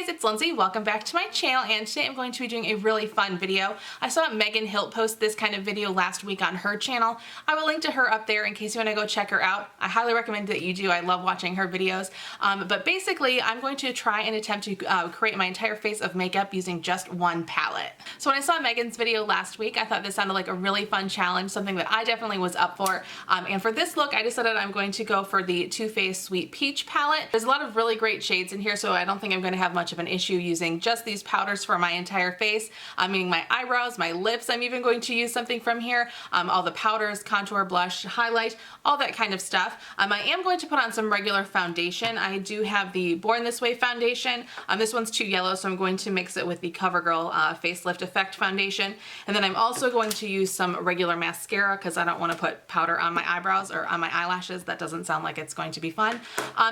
guys, it's Lindsay. Welcome back to my channel, and today I'm going to be doing a really fun video. I saw Megan Hilt post this kind of video last week on her channel. I will link to her up there in case you want to go check her out. I highly recommend that you do. I love watching her videos. But basically, I'm going to try and attempt to create my entire face of makeup using just one palette. So when I saw Megan's video last week, I thought this sounded like a really fun challenge, something that I definitely was up for. And for this look, I decided I'm going to go for the Too Faced Sweet Peach palette. There's a lot of really great shades in here, so I don't think I'm going to have much of an issue using just these powders for my entire face. Meaning my eyebrows, my lips, I'm even going to use something from here. All the powders, contour, blush, highlight, all that kind of stuff. I am going to put on some regular foundation. I do have the Born This Way foundation. This one's too yellow, so I'm going to mix it with the CoverGirl Facelift Effect foundation. And then I'm also going to use some regular mascara because I don't want to put powder on my eyebrows or on my eyelashes. That doesn't sound like it's going to be fun.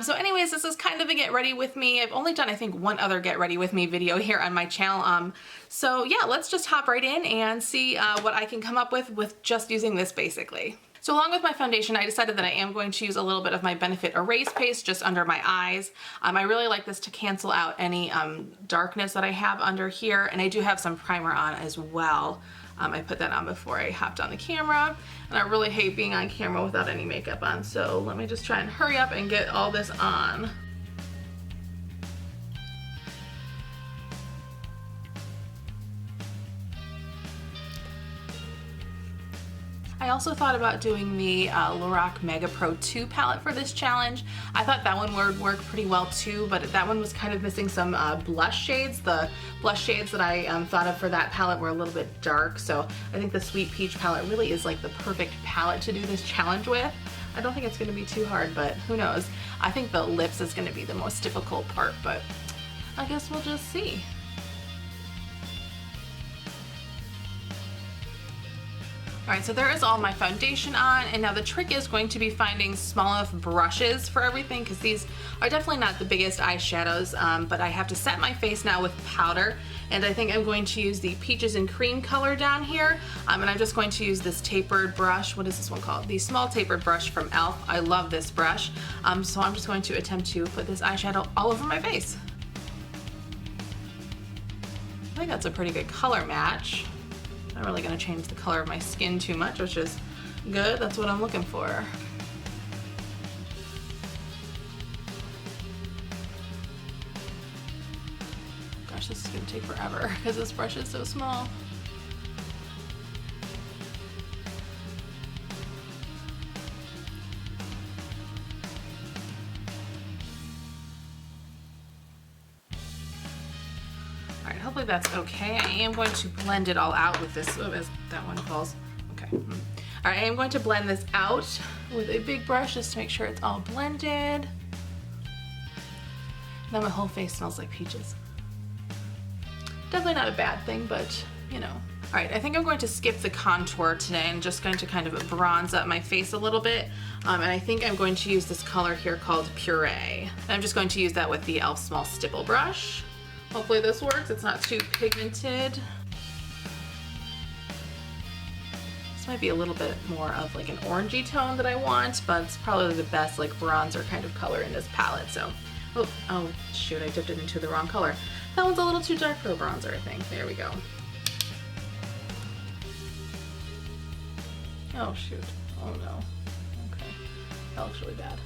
So anyways, this is kind of a get ready with me. I've only done, I think, one other get ready with me video here on my channel. So yeah, let's just hop right in and see what I can come up with just using this basically. So along with my foundation, I decided that I am going to use a little bit of my Benefit Erase Paste just under my eyes. I really like this to cancel out any darkness that I have under here, and I do have some primer on as well. I put that on before I hopped on the camera, and I really hate being on camera without any makeup on, so let me just try and hurry up and get all this on. I also thought about doing the Lorac Mega Pro 2 palette for this challenge. I thought that one would work pretty well too, but that one was kind of missing some blush shades. The blush shades that I thought of for that palette were a little bit dark, so I think the Sweet Peach palette really is like the perfect palette to do this challenge with. I don't think it's going to be too hard, but who knows. I think the lips is going to be the most difficult part, but I guess we'll just see. Alright, so there is all my foundation on, and now the trick is going to be finding small enough brushes for everything, because these are definitely not the biggest eyeshadows, but I have to set my face now with powder, and I think I'm going to use the Peaches and Cream color down here, and I'm just going to use this tapered brush. What is this one called? The small tapered brush from e.l.f. I love this brush, so I'm just going to attempt to put this eyeshadow all over my face. I think that's a pretty good color match. Not really going to change the color of my skin too much, which is good. That's what I'm looking for. Gosh, this is going to take forever because this brush is so small. Hopefully that's okay. I am going to blend it all out with this, as that one falls. Okay. All right, I am going to blend this out with a big brush just to make sure it's all blended. Now my whole face smells like peaches. Definitely not a bad thing, but you know. All right, I think I'm going to skip the contour today and just going to kind of bronze up my face a little bit. And I think I'm going to use this color here called Puree. And I'm just going to use that with the e.l.f. Small Stipple brush. Hopefully this works. It's not too pigmented. This might be a little bit more of like an orangey tone that I want, but it's probably the best like bronzer kind of color in this palette. So, oh shoot, I dipped it into the wrong color. That one's a little too dark for a bronzer, I think. There we go. Oh shoot. Oh no. Okay. That looks really bad.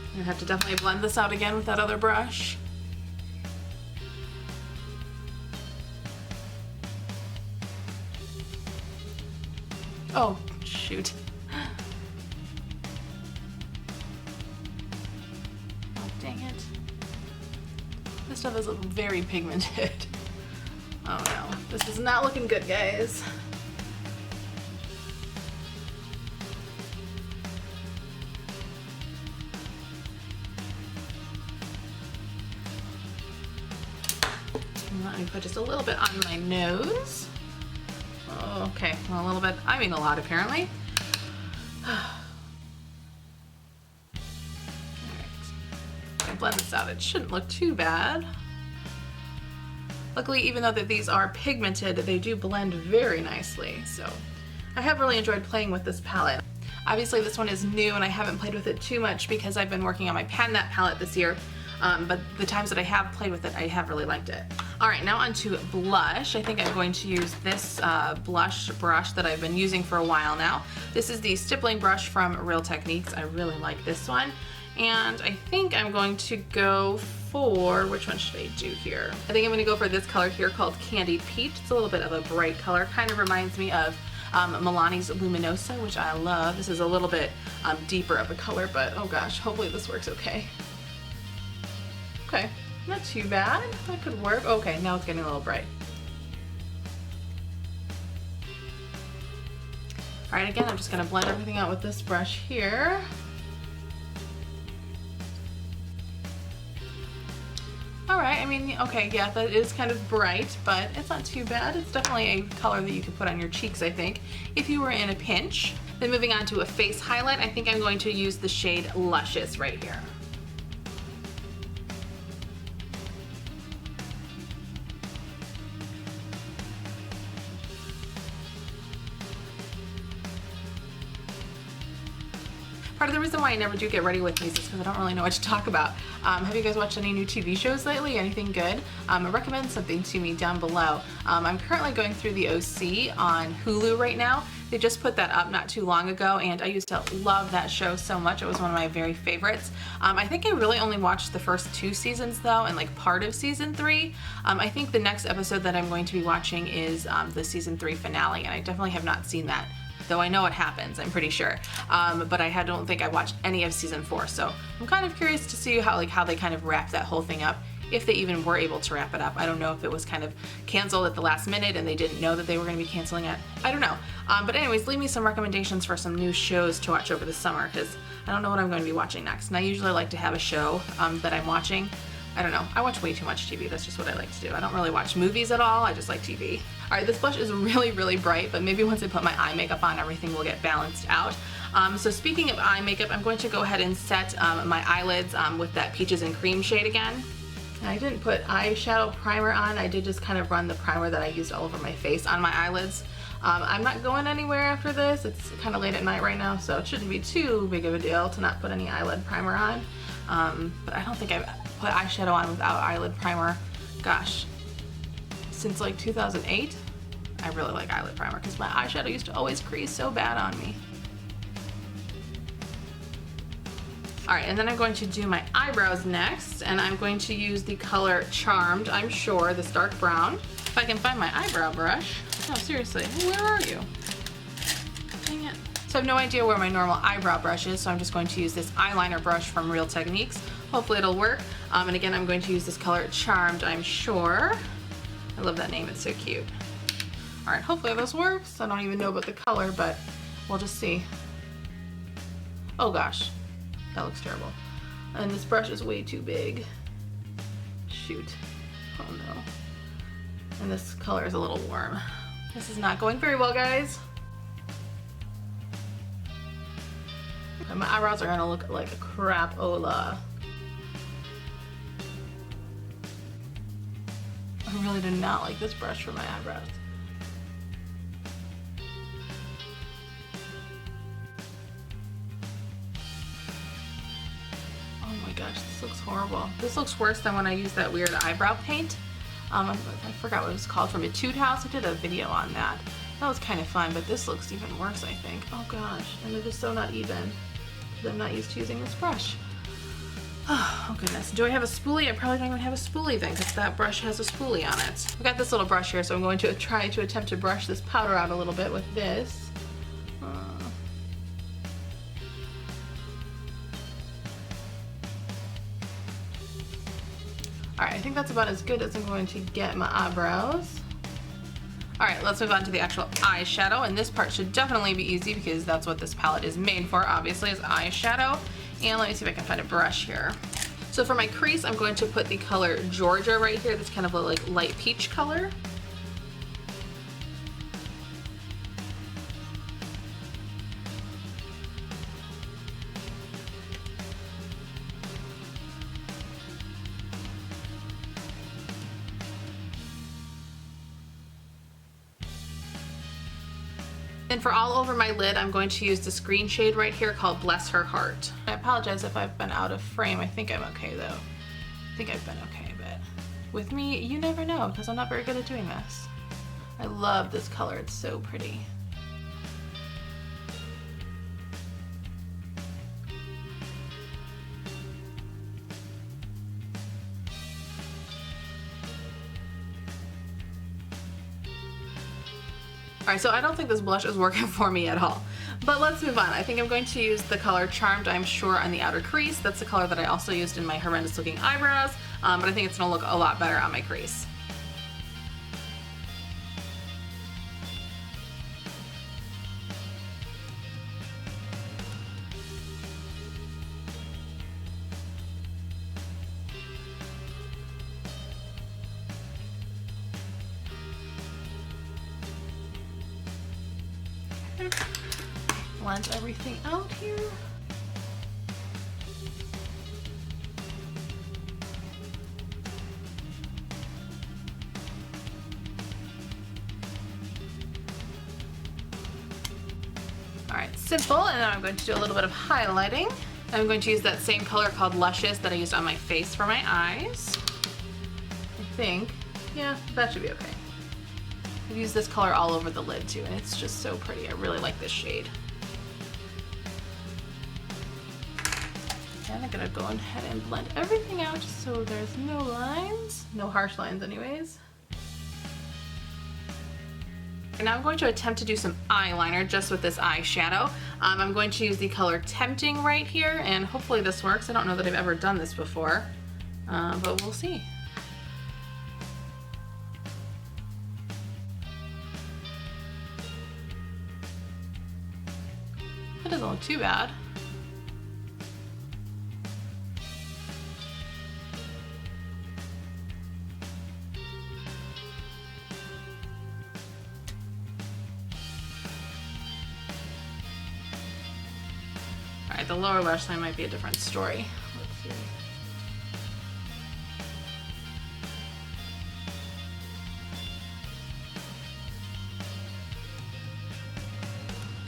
I'm gonna have to definitely blend this out again with that other brush. Oh, shoot. Oh, dang it. This stuff is very pigmented. Oh no, this is not looking good, guys. Let me put just a little bit on my nose. Oh, okay, well, a little bit, I mean a lot apparently. Alright, blend this out. It shouldn't look too bad. Luckily, even though that these are pigmented, they do blend very nicely. So I have really enjoyed playing with this palette. Obviously this one is new and I haven't played with it too much because I've been working on my Pan That palette this year. but the times that I have played with it, I have really liked it. All right, now onto blush. I think I'm going to use this blush brush that I've been using for a while now. This is the stippling brush from Real Techniques. I really like this one. And I think I'm going to go for, which one should I do here? I think I'm gonna go for this color here called Candied Peach. It's a little bit of a bright color, kind of reminds me of Milani's Luminosa, which I love. This is a little bit deeper of a color, but oh gosh, hopefully this works okay. Okay, not too bad, that could work. Okay, now it's getting a little bright. All right, again, I'm just gonna blend everything out with this brush here. All right, I mean, okay, yeah, that is kind of bright, but it's not too bad. It's definitely a color that you could put on your cheeks, I think, if you were in a pinch. Then moving on to a face highlight, I think I'm going to use the shade Luscious right here. Part of the reason why I never do get ready with these is because I don't really know what to talk about. Have you guys watched any new TV shows lately? Anything good? Recommend something to me down below. I'm currently going through the OC on Hulu right now. They just put that up not too long ago, and I used to love that show so much. It was one of my very favorites. I think I really only watched the first 2 seasons though, and like part of season 3. I think the next episode that I'm going to be watching is the season 3 finale, and I definitely have not seen that. Though I know what happens, I'm pretty sure. But I don't think I watched any of season 4, so I'm kind of curious to see how they kind of wrap that whole thing up, if they even were able to wrap it up. I don't know if it was kind of canceled at the last minute and they didn't know that they were going to be canceling it. I don't know. But anyways, leave me some recommendations for some new shows to watch over the summer, because I don't know what I'm going to be watching next. And I usually like to have a show that I'm watching. I don't know, I watch way too much TV. That's just what I like to do. I don't really watch movies at all, I just like TV. All right, this blush is really, really bright, but maybe once I put my eye makeup on, everything will get balanced out. So speaking of eye makeup, I'm going to go ahead and set my eyelids with that Peaches and Cream shade again. And I didn't put eyeshadow primer on, I did just kind of run the primer that I used all over my face on my eyelids. I'm not going anywhere after this. It's kind of late at night right now, so it shouldn't be too big of a deal to not put any eyelid primer on. But I don't think I've put eyeshadow on without eyelid primer, gosh, since like 2008. I really like eyelid primer because my eyeshadow used to always crease so bad on me. All right, and then I'm going to do my eyebrows next, and I'm going to use the color Charmed, I'm sure, this dark brown. If I can find my eyebrow brush. No, seriously, where are you? Dang it. So I have no idea where my normal eyebrow brush is, so I'm just going to use this eyeliner brush from Real Techniques. Hopefully it'll work. And again, I'm going to use this color Charmed, I'm sure. I love that name, it's so cute. All right, hopefully this works. I don't even know about the color, but we'll just see. Oh gosh, that looks terrible. And this brush is way too big. Shoot, oh no. And this color is a little warm. This is not going very well, guys. And my eyebrows are gonna look like a crap-ola. I really do not like this brush for my eyebrows. Oh my gosh, this looks horrible. This looks worse than when I used that weird eyebrow paint. I forgot what it was called, from Etude House. I did a video on that. That was kind of fun, but this looks even worse, I think. Oh gosh, and they're just so not even. I'm not used to using this brush. Oh goodness. Do I have a spoolie? I probably don't even have a spoolie then, because that brush has a spoolie on it. I've got this little brush here, so I'm going to try to attempt to brush this powder out a little bit with this. Alright, I think that's about as good as I'm going to get my eyebrows. Alright, let's move on to the actual eyeshadow, and this part should definitely be easy because that's what this palette is made for, obviously, is eyeshadow. And let me see if I can find a brush here. So for my crease, I'm going to put the color Georgia right here, that's kind of a like light peach color. And for all over my lid, I'm going to use this green shade right here called Bless Her Heart. I apologize if I've been out of frame. I think I'm okay though. I think I've been okay, but with me, you never know because I'm not very good at doing this. I love this color, it's so pretty. Alright, so I don't think this blush is working for me at all. But let's move on. I think I'm going to use the color Charmed, I'm sure, on the outer crease. That's the color that I also used in my horrendous looking eyebrows, but I think it's going to look a lot better on my crease. Blend everything out here. Alright, simple, and then I'm going to do a little bit of highlighting. I'm going to use that same color called Luscious that I used on my face for my eyes. I think, yeah, that should be okay. I've used this color all over the lid too, and it's just so pretty. I really like this shade. And I'm gonna go ahead and blend everything out so there's no lines, no harsh lines anyways. And now I'm going to attempt to do some eyeliner just with this eyeshadow. I'm going to use the color Tempting right here, and hopefully this works. I don't know that I've ever done this before, but we'll see. That doesn't look too bad. Alright, the lower lash line might be a different story. Let's see.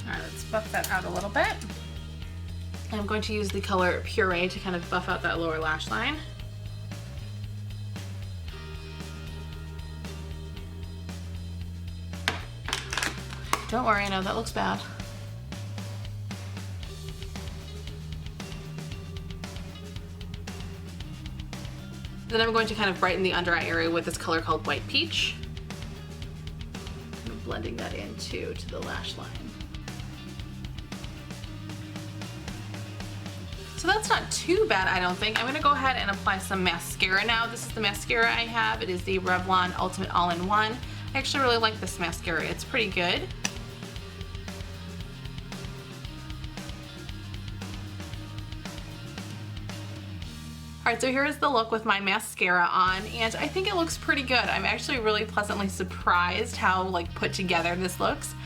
Alright, let's buff that out a little bit. And I'm going to use the color Puree to kind of buff out that lower lash line. Don't worry, I know that looks bad. Then I'm going to kind of brighten the under eye area with this color called White Peach. I'm blending that in too to the lash line. So that's not too bad, I don't think. I'm gonna go ahead and apply some mascara now. This is the mascara I have. It is the Revlon Ultimate All-in-One. I actually really like this mascara. It's pretty good. Alright, so here is the look with my mascara on, and I think it looks pretty good. I'm actually really pleasantly surprised how like put together this looks.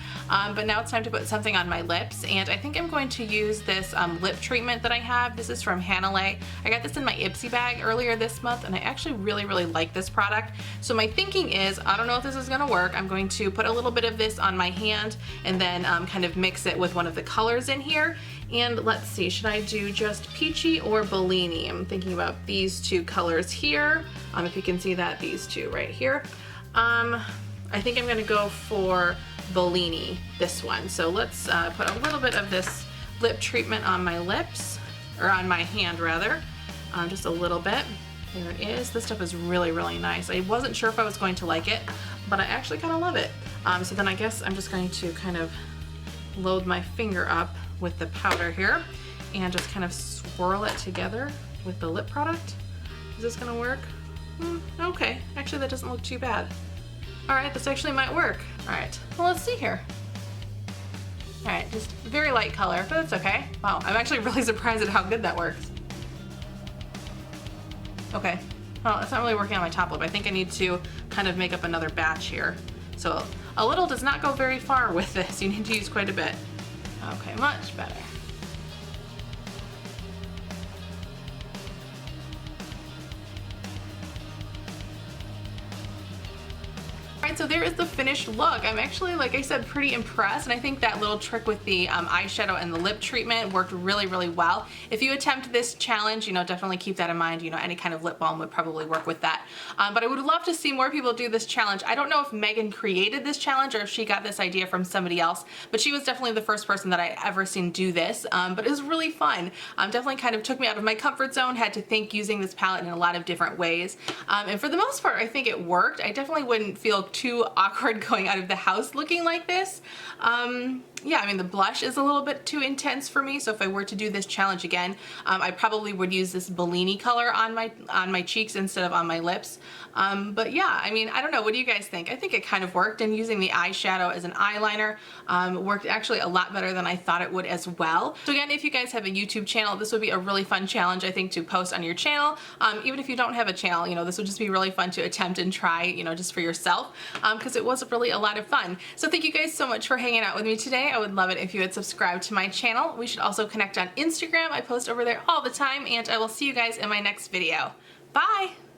But now it's time to put something on my lips, and I think I'm going to use this lip treatment that I have. This is from Hanalei. I got this in my Ipsy bag earlier this month, and I actually really like this product. So my thinking is, I don't know if this is gonna work. I'm going to put a little bit of this on my hand and then kind of mix it with one of the colors in here. And let's see, should I do just Peachy or Bellini? I'm thinking about these two colors here. If you can see that, these two right here. I think I'm gonna go for Bellini, this one. So let's put a little bit of this lip treatment on my lips, or on my hand rather, just a little bit. There it is. This stuff is really nice. I wasn't sure if I was going to like it, but I actually kind of love it. So then I guess I'm just going to kind of load my finger up with the powder here and just kind of swirl it together with the lip product. Is this gonna work? Okay, actually that doesn't look too bad. Alright, this actually might work. Alright, well let's see here. Alright, just very light color, but it's okay. Wow, I'm actually really surprised at how good that works. Okay, well it's not really working on my top lip. I think I need to kind of make up another batch here. So a little does not go very far with this. You need to use quite a bit. Okay, much better. Alright, Alright, so there is the finished look. I'm actually, like I said, pretty impressed, and I think that little trick with the eyeshadow and the lip treatment worked really, really well. If you attempt this challenge, you know, definitely keep that in mind. You know, any kind of lip balm would probably work with that. But I would love to see more people do this challenge. I don't know if Megan created this challenge or if she got this idea from somebody else, but she was definitely the first person that I ever seen do this. But it was really fun. Definitely kind of took me out of my comfort zone, had to think using this palette in a lot of different ways. And for the most part, I think it worked. I definitely wouldn't feel too awkward going out of the house looking like this. Yeah, I mean, the blush is a little bit too intense for me, so if I were to do this challenge again, I probably would use this Bellini color on my cheeks instead of on my lips. But yeah, I mean, I don't know, what do you guys think? I think it kind of worked, and using the eyeshadow as an eyeliner worked actually a lot better than I thought it would as well. So again, if you guys have a YouTube channel, this would be a really fun challenge, I think, to post on your channel. Even if you don't have a channel, you know, this would just be really fun to attempt and try, you know, just for yourself, because it was really a lot of fun. So thank you guys so much for hanging out with me today. I would love it if you had subscribed to my channel. We should also connect on Instagram. I post over there all the time, and I will see you guys in my next video. Bye!